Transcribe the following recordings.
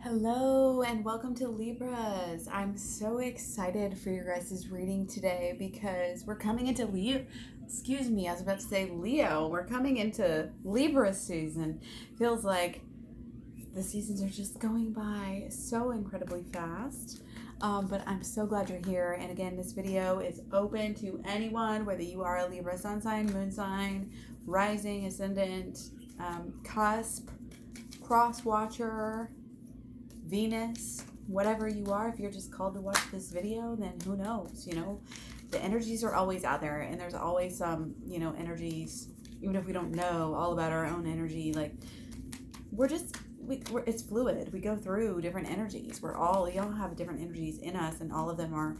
Hello and welcome to Libras. I'm so excited for your guys' reading today because we're coming into Leo. Excuse me, I was about to say Leo. We're coming into Libra season. Feels like the seasons are just going by so incredibly fast. But I'm so glad you're here. And again, this video is open to anyone, whether you are a Libra sun sign, moon sign, rising, ascendant, cusp, cross watcher, Venus, whatever you are. If you're just called to watch this video, then who knows, the energies are always out there, and there's always some, energies, even if we don't know all about our own energy, like it's fluid. We go through different energies. We all have different energies in us, and all of them are,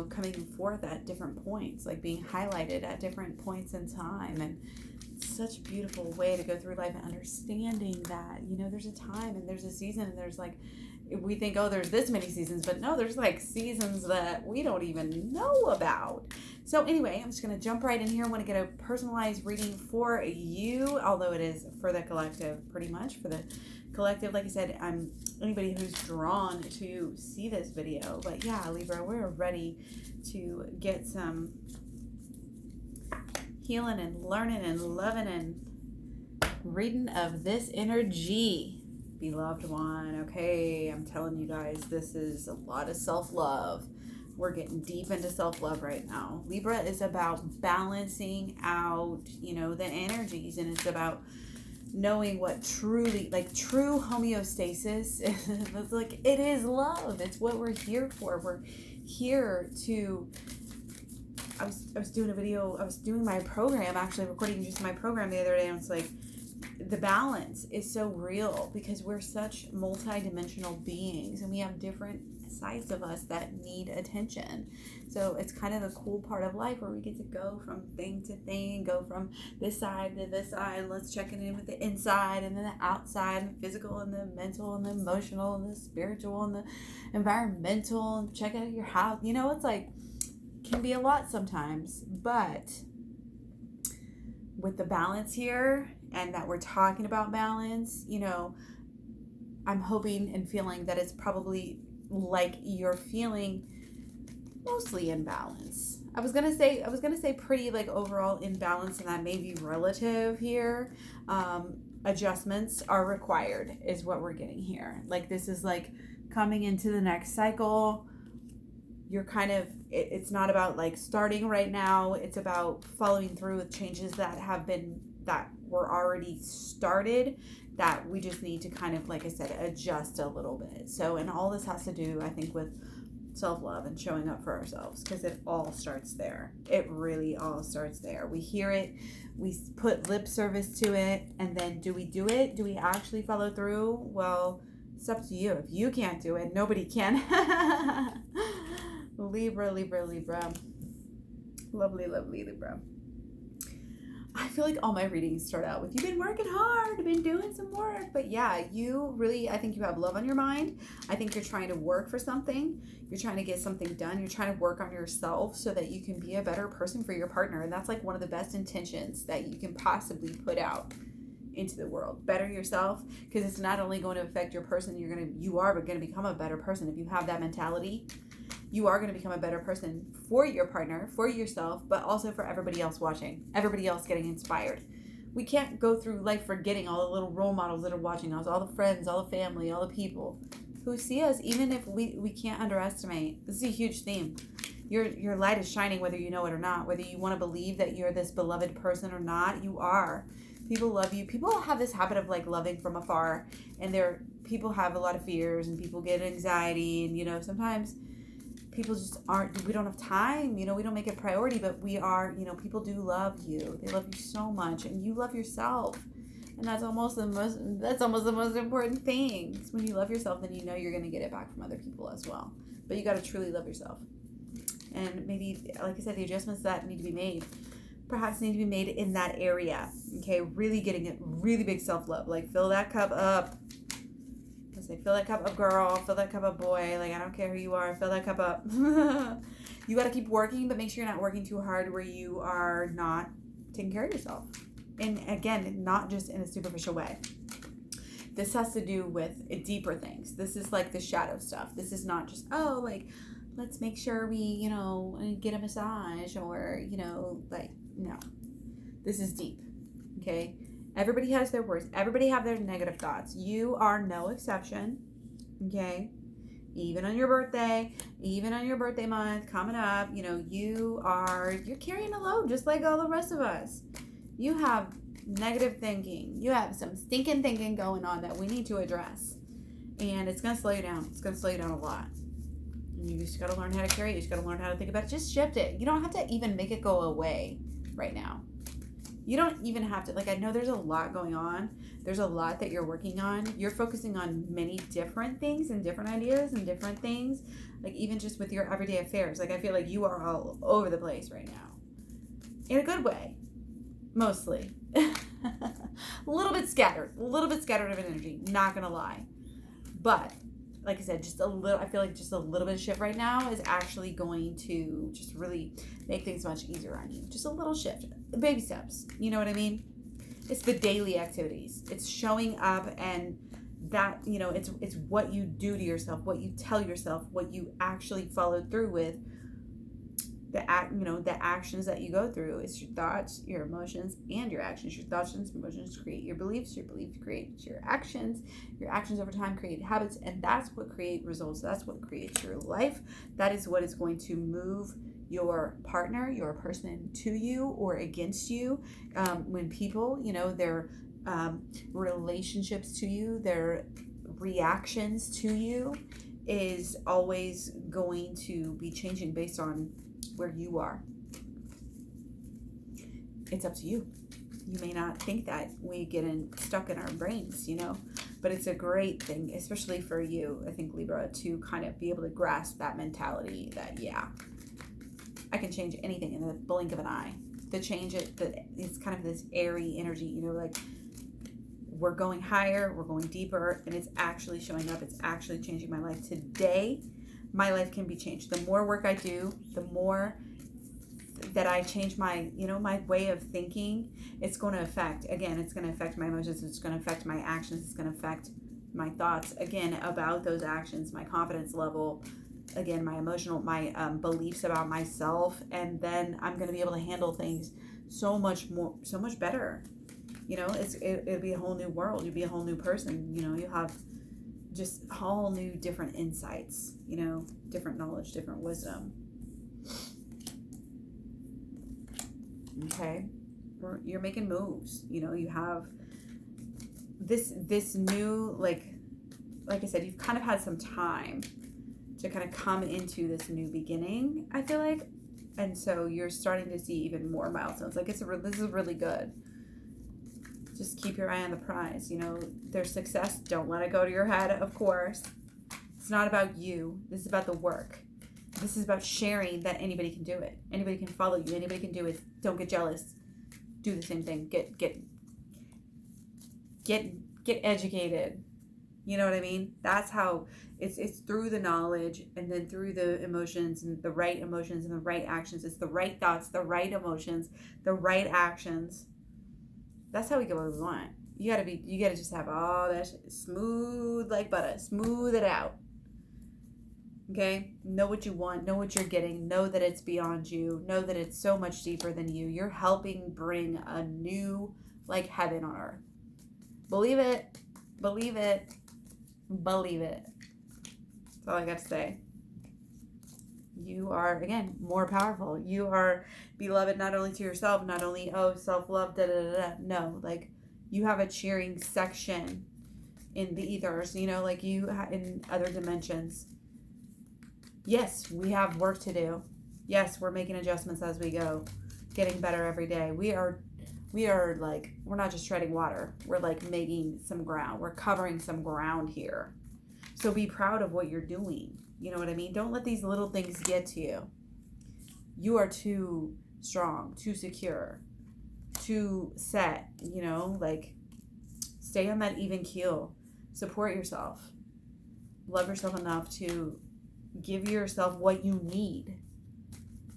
coming forth at different points, like being highlighted at different points in time. And such a beautiful way to go through life and understanding that, there's a time and there's a season, and there's like, we think, oh, there's this many seasons, but no, there's like seasons that we don't even know about. So anyway, I'm just going to jump right in here. I want to get a personalized reading for you, although it is for the collective, pretty much for the collective. Like I said, I'm anybody who's drawn to see this video. But yeah, Libra, we're ready to get some healing and learning and loving and reading of this energy, beloved one. Okay, I'm telling you guys, this is a lot of self-love. We're getting deep into self-love right now. Libra is about balancing out, the energies, and it's about knowing what truly, like true homeostasis is. Like, it is love. It's what we're here for. We're here to I was doing a video, I was doing my program, actually recording just my program the other day, and it's like, the balance is so real because we're such multi-dimensional beings, and we have different sides of us that need attention. So it's kind of the cool part of life where we get to go from thing to thing, go from this side to this side. Let's check in with the inside and then the outside, and the physical and the mental and the emotional and the spiritual and the environmental, and check out your house. It's like, can be a lot sometimes, but with the balance here, and that we're talking about balance, I'm hoping and feeling that it's probably like you're feeling mostly in balance. I was gonna say pretty like overall in balance, and that may be relative here. Adjustments are required is what we're getting here. Like, this is like coming into the next cycle. You're kind of, it's not about like starting right now. It's about following through with changes that were already started, that we just need to kind of, like I said, adjust a little bit. So, and all this has to do, I think, with self-love and showing up for ourselves, because it all starts there. It really all starts there. We hear it, we put lip service to it, and then do we do it? Do we actually follow through? Well, it's up to you. If you can't do it, nobody can. Libra. Lovely Libra. I feel like all my readings start out with, you've been working hard, you've been doing some work. But yeah, I think you have love on your mind. I think you're trying to work for something. You're trying to get something done. You're trying to work on yourself so that you can be a better person for your partner. And that's like one of the best intentions that you can possibly put out into the world. Better yourself, because it's not only going to affect your person, you are going to become a better person. If you have that mentality, you are going to become a better person for your partner, for yourself, but also for everybody else watching, everybody else getting inspired. We can't go through life forgetting all the little role models that are watching us, all the friends, all the family, all the people who see us, even if we can't underestimate. This is a huge theme. Your light is shining whether you know it or not, whether you want to believe that you're this beloved person or not, you are. People love you. People have this habit of like loving from afar, and people have a lot of fears, and people get anxiety, and sometimes people just we don't have time, we don't make it a priority, but we are, people do love you. They love you so much, and you love yourself. And that's almost the most important thing. It's when you love yourself, then you're going to get it back from other people as well. But you got to truly love yourself. And maybe, like I said, the adjustments that need to be made perhaps need to be made in that area. Okay, really getting it, really big self-love. Like, fill that cup up. Say, fill that cup up, girl. Fill that cup up, boy. Like, I don't care who you are. Fill that cup up. You got to keep working, but make sure you're not working too hard where you are not taking care of yourself. And again, not just in a superficial way. This has to do with deeper things. This is like the shadow stuff. This is not just, oh, like, let's make sure we, you know, get a massage or, you know, like, no. This is deep, okay? Everybody has their words. Everybody have their negative thoughts. You are no exception, okay? Even on your birthday month coming up, you know, you're carrying a load just like all the rest of us. You have negative thinking. You have some stinking thinking going on that we need to address. And it's going to slow you down. It's going to slow you down a lot. And you just got to learn how to carry it. You just got to learn how to think about it. Just shift it. You don't have to even make it go away right now. You don't even have to, like, I know there's a lot going on. There's a lot that you're working on. You're focusing on many different things and different ideas and different things. Like, even just with your everyday affairs. Like, I feel like you are all over the place right now. In a good way. Mostly. a little bit scattered of energy. Not going to lie. But, like I said, just a little, I feel like just a little bit of shift right now is actually going to just really make things much easier on you. Just a little shift. Baby steps. You know what I mean? It's the daily activities. It's showing up, and that, you know, it's what you do to yourself, what you tell yourself, what you actually follow through with. The actions that you go through. It's your thoughts, your emotions, and your actions. Your thoughts and emotions create your beliefs create your actions over time create habits, and that's what create results. That's what creates your life. That is what is going to move your partner, your person to you or against you. When people, you know, their relationships to you, their reactions to you is always going to be changing based on where you are. It's up to you. You may not think that. We get stuck in our brains, you know, but it's a great thing, especially for you, I think, Libra, to kind of be able to grasp that mentality that, yeah, I can change anything in the blink of an eye. To change it, it's kind of this airy energy, you know, like we're going higher, we're going deeper, and it's actually showing up. It's actually changing my life. Today, my life can be changed. The more work I do, the more that I change my, you know, my way of thinking, it's going to affect my emotions. It's going to affect my actions. It's going to affect my thoughts, again, about those actions, my confidence level, again, my beliefs about myself. And then I'm going to be able to handle things so much better. You know, it'll be a whole new world. You'll be a whole new person. You know, you'll have just all new different insights, you know, different knowledge, different wisdom. Okay. You're making moves. You know, you have this new, like I said, you've kind of had some time to kind of come into this new beginning, I feel like. And so you're starting to see even more milestones. Like, this is really good. Just keep your eye on the prize. You know, there's success. Don't let it go to your head, of course. It's not about you. This is about the work. This is about sharing that anybody can do it. Anybody can follow you. Anybody can do it. Don't get jealous. Do the same thing. Get educated. You know what I mean? That's how it's through the knowledge, and then through the emotions and the right actions. It's the right thoughts, the right emotions, the right actions. That's how we get what we want. You gotta just have all that shit smooth like butter. Smooth it out. Okay? Know what you want. Know what you're getting. Know that it's beyond you. Know that it's so much deeper than you. You're helping bring a new, like, heaven on earth. Believe it. Believe it. Believe it. That's all I got to say. You are, again, more powerful. You are beloved not only to yourself, not only, self-love, No, like, you have a cheering section in the ethers, you know, like you in other dimensions. Yes, we have work to do. Yes, we're making adjustments as we go, getting better every day. We are like, we're not just treading water. We're like making some ground. We're covering some ground here. So be proud of what you're doing. You know what I mean? Don't let these little things get to you. You are too strong, too secure, too set, you know, like, stay on that even keel. Support yourself. Love yourself enough to give yourself what you need.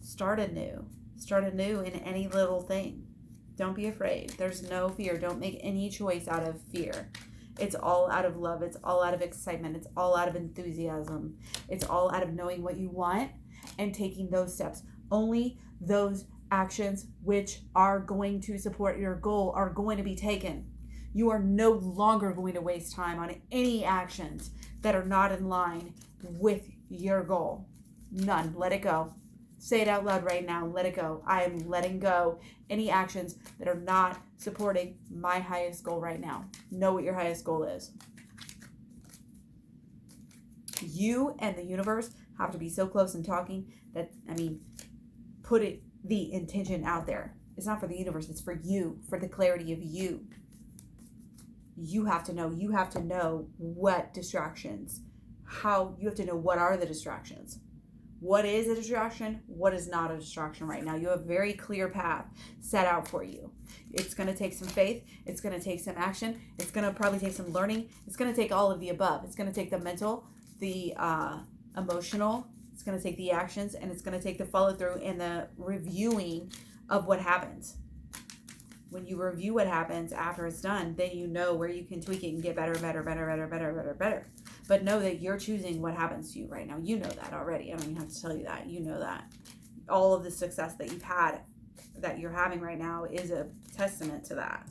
Start anew in any little thing. Don't be afraid. There's no fear. Don't make any choice out of fear. It's all out of love. It's all out of excitement. It's all out of enthusiasm. It's all out of knowing what you want and taking those steps. Only those actions which are going to support your goal are going to be taken. You are no longer going to waste time on any actions that are not in line with your goal. None. Let it go. Say it out loud right now. Let it go. I am letting go any actions that are not supporting my highest goal right now. Know what your highest goal is. You and the universe have to be so close in talking that, put the intention out there. It's not for the universe. It's for you, for the clarity of you. You have to know. You have to know what distractions, you have to know what are the distractions. What is a distraction? What is not a distraction right now? You have a very clear path set out for you. It's going to take some faith. It's going to take some action. It's going to probably take some learning. It's going to take all of the above. It's going to take the mental, the emotional. It's going to take the actions, and it's going to take the follow through and the reviewing of what happens. When you review what happens after it's done, then you know where you can tweak it and get better. But know that you're choosing what happens to you right now. You know that already. I don't even have to tell you that. You know that. All of the success that you've had, that you're having right now, is a testament to that.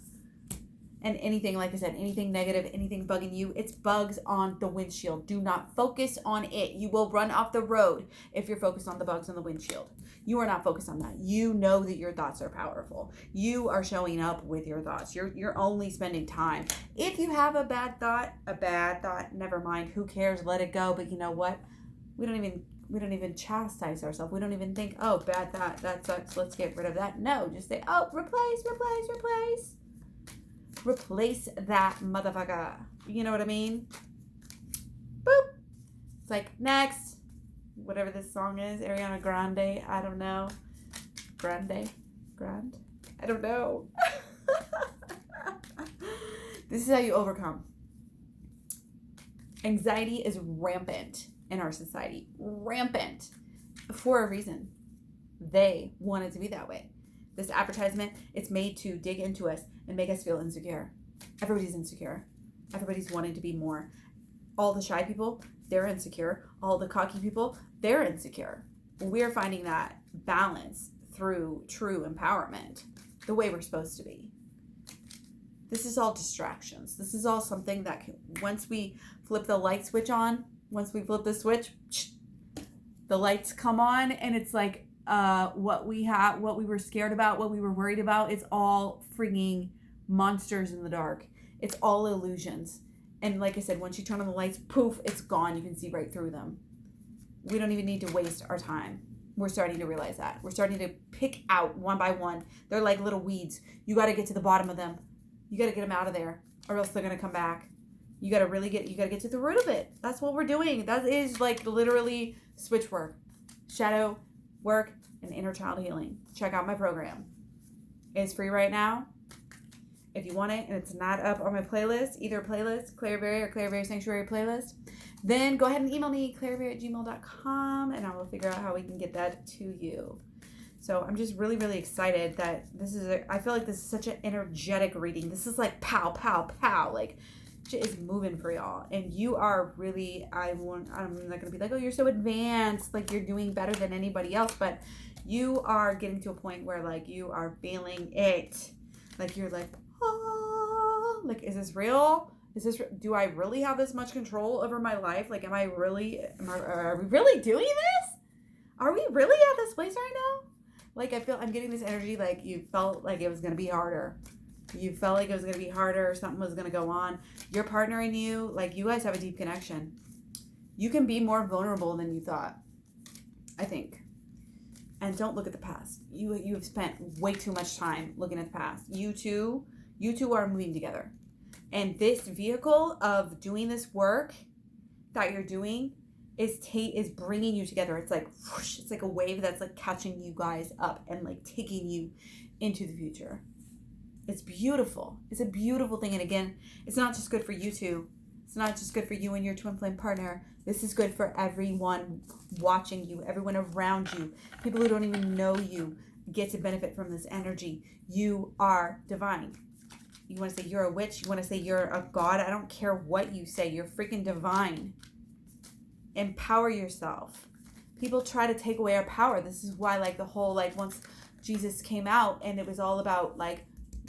And anything, like I said, anything negative, anything bugging you, it's bugs on the windshield. Do not focus on it. You will run off the road if you're focused on the bugs on the windshield. You are not focused on that. You know that your thoughts are powerful. You are showing up with your thoughts. You're only spending time. If you have a bad thought, never mind. Who cares? Let it go. But you know what? We don't even chastise ourselves. We don't even think, oh, bad thought, that sucks, let's get rid of that. No, just say, oh, replace. Replace that motherfucker. You know what I mean? Boop. It's like, next. Whatever this song is, Ariana Grande, I don't know. Grande? I don't know. This is how you overcome. Anxiety is rampant in our society. Rampant. For a reason. They want it to be that way. This advertisement, it's made to dig into us and make us feel insecure. Everybody's insecure. Everybody's wanting to be more. All the shy people, they're insecure. All the cocky people, they're insecure. We're finding that balance through true empowerment, the way we're supposed to be. This is all distractions. This is all something that once we flip the light switch on, once we flip the switch, the lights come on, and it's like what we were scared about, what we were worried about, it's all freaking monsters in the dark. It's all illusions. And like I said, once you turn on the lights, poof, it's gone. You can see right through them. We don't even need to waste our time. We're starting to realize that. We're starting to pick out one by one. They're like little weeds. You got to get to the bottom of them. You got to get them out of there, or else they're going to come back. You got to get to the root of it. That's what we're doing. That is like literally switch work, shadow work, and inner child healing. Check out my program. It's free right now. If you want it, and it's not up on my playlist, either playlist, klaireeberry or klaireeberry Sanctuary playlist, then go ahead and email me, klaireeberry@gmail.com, and I will figure out how we can get that to you. So I'm just really, really excited that I feel like this is such an energetic reading. This is like pow, pow, pow. Like, shit is moving for y'all. And you are really, I'm not going to be like, oh, you're so advanced. Like, you're doing better than anybody else. But you are getting to a point where, like, you are feeling it. Like, you're like, oh, like, is this real? Do I really have this much control over my life? Like, are we really doing this? Are we really at this place right now? Like, I'm getting this energy, like, you felt like it was going to be harder. You felt like it was going to be harder, something was going to go on. Your partner and you, like, you guys have a deep connection. You can be more vulnerable than you thought, I think. And don't look at the past. You have spent way too much time looking at the past. You two are moving together. And this vehicle of doing this work that you're doing is bringing you together. It's like whoosh, it's like a wave that's like catching you guys up and like taking you into the future. It's beautiful. It's a beautiful thing. And again, it's not just good for you two. It's not just good for you and your twin flame partner. This is good for everyone watching you, everyone around you. People who don't even know you get to benefit from this energy. You are divine. You want to say you're a witch. You want to say you're a god. I don't care what you say. You're freaking divine. Empower yourself. People try to take away our power. This is why, like, the whole, like, once Jesus came out and it was all about, like,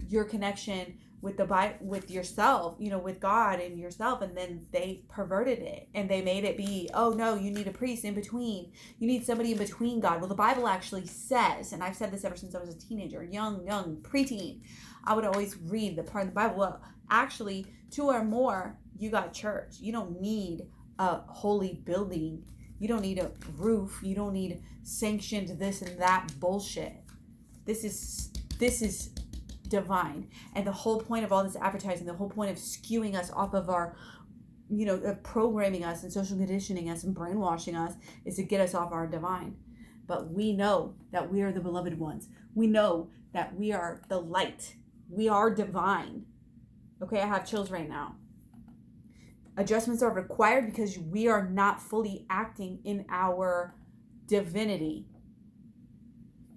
your connection with the Bible, with yourself, you know, with God and yourself, and then they perverted it and they made it be, oh no, you need a priest in between. You need somebody in between God. Well, the Bible actually says, and I've said this ever since I was a teenager, young, preteen, I would always read the part of the Bible. Well, actually, 2 or more, you got church. You don't need a holy building. You don't need a roof. You don't need sanctioned this and that bullshit. This is divine. And the whole point of all this advertising, the whole point of skewing us off of our, you know, of programming us and social conditioning us and brainwashing us, is to get us off our divine. But we know that we are the beloved ones. We know that we are the light. We are divine. Okay, I have chills right now. Adjustments are required because we are not fully acting in our divinity.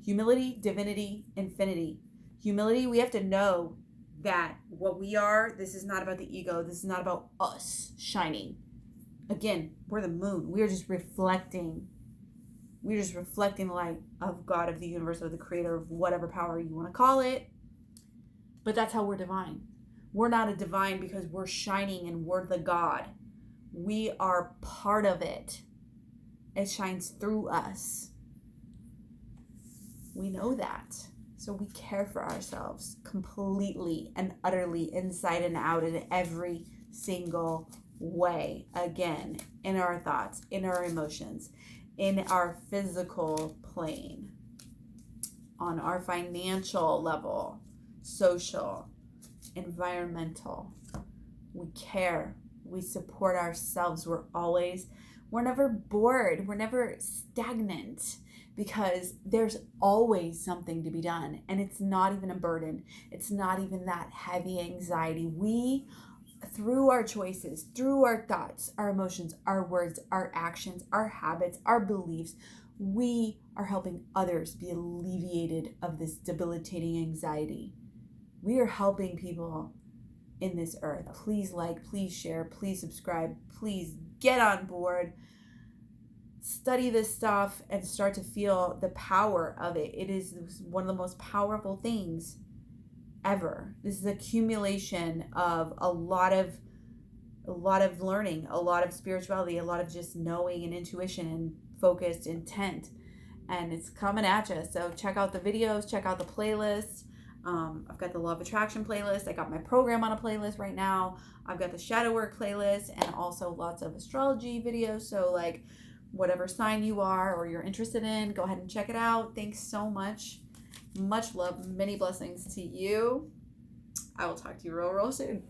Humility, divinity, infinity. Humility, we have to know that what we are, this is not about the ego. This is not about us shining. Again, we're the moon. We are just reflecting. We're just reflecting the light of God, of the universe, of the creator, of whatever power you want to call it. But that's how we're divine. We're not a divine because we're shining and we're the God. We are part of it. It shines through us. We know that. So we care for ourselves completely and utterly, inside and out, in every single way. Again, in our thoughts, in our emotions, in our physical plane, on our financial level, social, environmental. We care. We support ourselves. We're never bored. We're never stagnant. Because there's always something to be done, and it's not even a burden. It's not even that heavy anxiety. We, through our choices, through our thoughts, our emotions, our words, our actions, our habits, our beliefs, we are helping others be alleviated of this debilitating anxiety. We are helping people in this earth. Please like, please share, please subscribe, please get on board. Study this stuff and start to feel the power of it. It is one of the most powerful things ever. This is accumulation of a lot of learning, a lot of spirituality, a lot of just knowing and intuition and focused intent. And it's coming at you. So check out the videos, check out the playlist. I've got the Law of Attraction playlist. I got my program on a playlist right now. I've got the shadow work playlist and also lots of astrology videos. So like, whatever sign you are or you're interested in, go ahead and check it out. Thanks so much. Much love, many blessings to you. I will talk to you real soon.